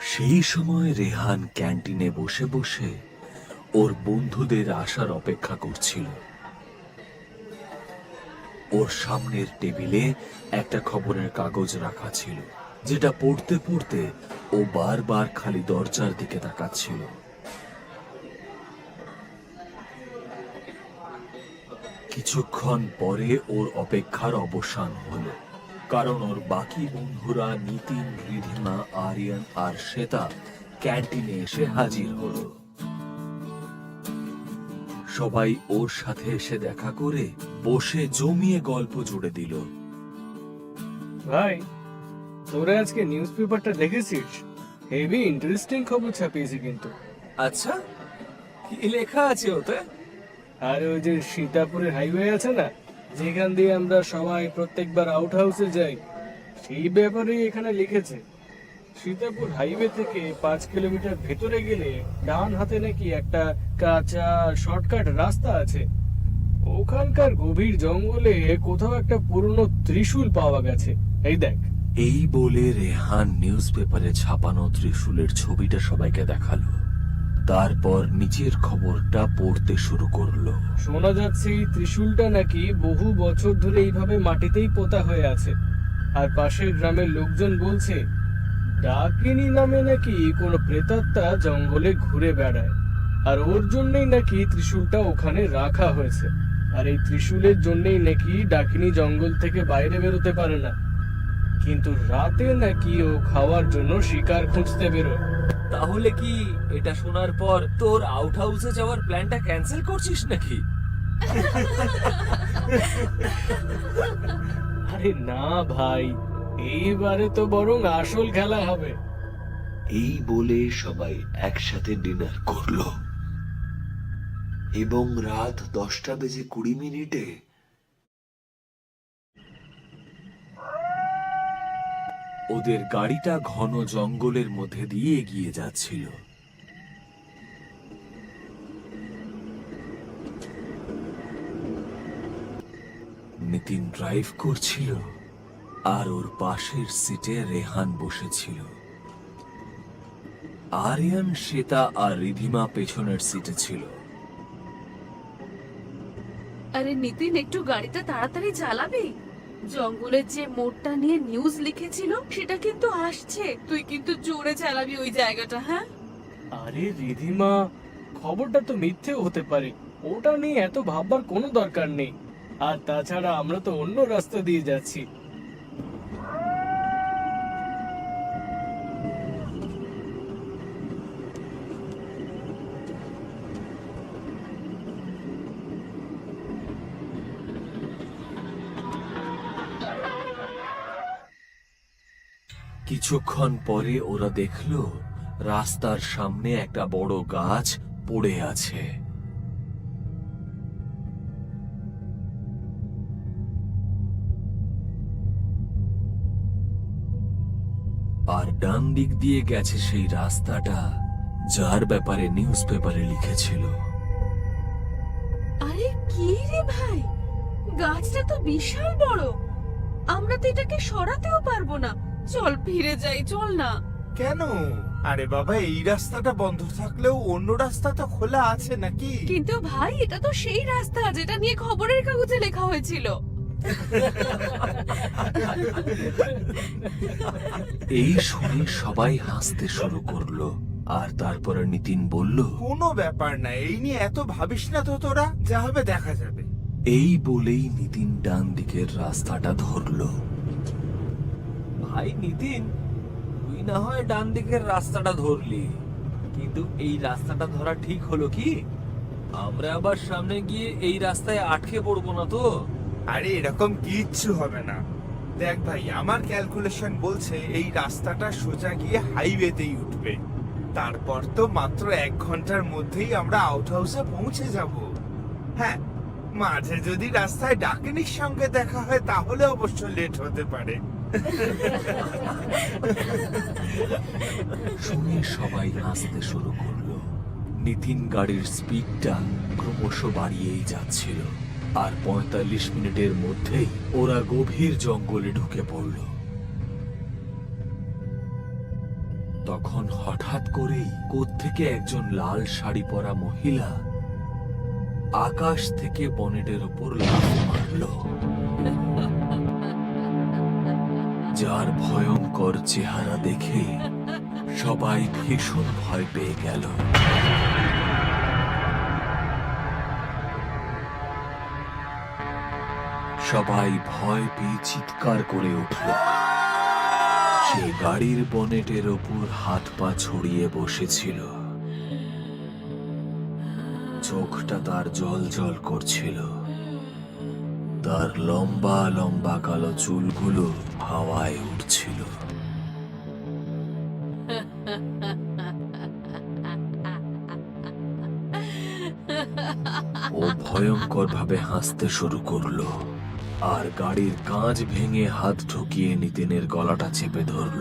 সেই সময় রেহান ক্যান্টিনে বসে বসে ওর বন্ধুদের আসার অপেক্ষা করছিল। ওর সামনের টেবিলে একটা খবরের কাগজ রাখা ছিল, যেটা পড়তে পড়তে ও বারবার খালি দরজার দিকে তাকাচ্ছিল। কিছুক্ষণ পরে ওর অপেক্ষার অবসান হলো, কারণ ওর বাকি বন্ধুরা নিতিন, রিধিমা, আরিয়ান আর শ্বেতা ক্যান্টিনে এসে হাজির হলো। সবাই ওর সাথে এসে দেখা করে বসে জমিয়ে গল্প জুড়ে দিল। ভাই, তোরা আজকে নিউজ পেপারটা দেখেছিস? হেভি ইন্টারেস্টিং খবর ছাপিয়েছে কিন্তু। আচ্ছা, কি লেখা আছে ওতে? আর ওই যে সীতাপুরের হাইওয়ে আছে না, যেখান দিয়ে আমরা সবাই প্রত্যেকবার আউট হাউসে যাই, সেই ব্যাপারে এখানে লিখেছে। সীতাপুর হাইওয়ে থেকে 5 কিলোমিটার ভেতরে গেলে ডান হাতে নাকি একটা কাঁচা শর্টকাট রাস্তা আছে। ওখানকার গভীর জঙ্গলে কোথাও একটা পুরনো ত্রিশূল পাওয়া গেছে। এই দেখ। এই বলে রেহান নিউজ পেপারে ছাপানো ত্রিশূলের ছবিটা সবাইকে দেখালো। তারপর নিচের খবরটা পড়তে শুরু করলো। শোনা যাচ্ছে এই ত্রিশূলটা নাকি বহু বছর ধরে এইভাবে মাটিতেই পোতা হয়ে আছে। আর পাশের গ্রামের লোকজন বলছে ডাকিনী নামে নাকি কোনো প্রেতাত্মা জঙ্গলে ঘুরে বেড়ায়, আর ওর জন্যই নাকি ত্রিশূলটা ওখানে রাখা হয়েছে। আর এই ত্রিশূলের জন্যই নাকি ডাকিনী জঙ্গল থেকে বাইরে বেরোতে পারে না, কিন্তু রাতে নাকি ও খাওয়ার জন্য শিকার খুঁজতে বেরোয়। তাহলে কি এটা শোনার পর তোর আউট হাউসে যাওয়ার প্ল্যানটা ক্যান্সেল করছিস নাকি? আরে না ভাই, এইবারে তো বরং আসল খেলা হবে। এই বলে সবাই একসাথে ডিনার করলো এবং রাত 10:20 ওদের গাড়িটা ঘন জঙ্গলের মধ্যে দিয়ে এগিয়ে যাচ্ছিল। নিতিন ড্রাইভ করছিল আর ওর পাশের সিটে রেহান বসেছিল। আরিয়ান, শ্বেতা আর রিধিমা পেছনের সিটে ছিল। আরে নিতিন, একটু গাড়িটা তাড়াতাড়ি চালাবি। জঙ্গলের যে মোড়টা নিয়ে নিউজ লিখেছিল সেটা কিন্তু আসছে, তুই কিন্তু জোরে চালাবি ওই জায়গাটা। হ্যাঁ আরে রিধিমা, খবরটা তো মিথ্যেও হতে পারে, ওটা নিয়ে এত ভাববার কোনো দরকার নেই। আর তাছাড়া আমরা তো অন্য রাস্তা দিয়ে যাচ্ছি। কিছুক্ষণ পরে ওরা দেখলো রাস্তার সামনে একটা বড় গাছ পড়ে আছে। আর ডান দিক দিয়ে গেছে সেই রাস্তাটা যার ব্যাপারে নিউজ পেপারে লিখেছিল। আরে কি রে ভাই, গাছটা তো বিশাল বড়, আমরা তো এটাকে সরাতেও পারবো না। চল ফিরে যাই, চল না। কেন? আরে বাবা, এই রাস্তাটা বন্ধ থাকলেও অন্য রাস্তা তো খোলা আছে নাকি? কিন্তু ভাই, এটা তো সেই রাস্তা যেটা নিয়ে খবরের কাগজে লেখা হয়েছিল। এই শুনে সবাই হাসতে শুরু করলো। আর তারপরে নিতিন বলল, কোনো ব্যাপার না, এই নিয়ে এত ভাবিস না তো তোরা, যা হবে দেখা যাবে। এই বলেই নিতিন ডান দিকের রাস্তাটা ধরলো। ভাই নিতিন, তুই না হয় ডান দিকের রাস্তাটা ধরলি, কিন্তু এই রাস্তাটা ধরা ঠিক হলো কি? আমরা আবার সামনে গিয়ে এই রাস্তায় আটকে পড়বো না তো? আরে এরকম কিচ্ছু হবে না। দেখ ভাই, আমার ক্যালকুলেশন বলছে এই রাস্তাটা সোজা গিয়ে হাইওয়েতেই উঠবে। তারপর তো মাত্র 1 ঘন্টার মধ্যেই আমরা আউট হাউসে পৌঁছে যাব। হ্যাঁ, মাঝে যদি রাস্তায় ডাকিনীর সঙ্গে দেখা হয় তাহলে অবশ্য লেট হতে পারে। শুনে সবাই হাসতে শুরু করলো। নিতিন গাড়ির স্পিডটা ক্রমশ বাড়িয়েই যাচ্ছিল, আর 45 মিনিটের মধ্যেই ওরা গভীর জঙ্গলে ঢুকে পড়ল। তখন হঠাৎ করেই কোত্থেকে একজন লাল শাড়ি পরা মহিলা আকাশ থেকে বনেটের উপর লাফ মারল, যার ভয়ঙ্কর চেহারা দেখে সবাই ভীষণ ভয় পেয়ে গেল। সবাই ভয় পেয়ে চিৎকার করে উঠল। সে গাড়ির বনেটের ওপর হাত পা ছড়িয়ে বসেছিল, চোখটা তার জ্বলজ্বল করছিল, তার লম্বা লম্বা কালো চুলগুলো হাওয়ায় উঠছিল। ও ভয়ঙ্কর ভাবে হাসতে শুরু করলো আর গাড়ির কাঁচ ভেঙে হাত ঢুকিয়ে নিতিনের গলাটা চেপে ধরলো।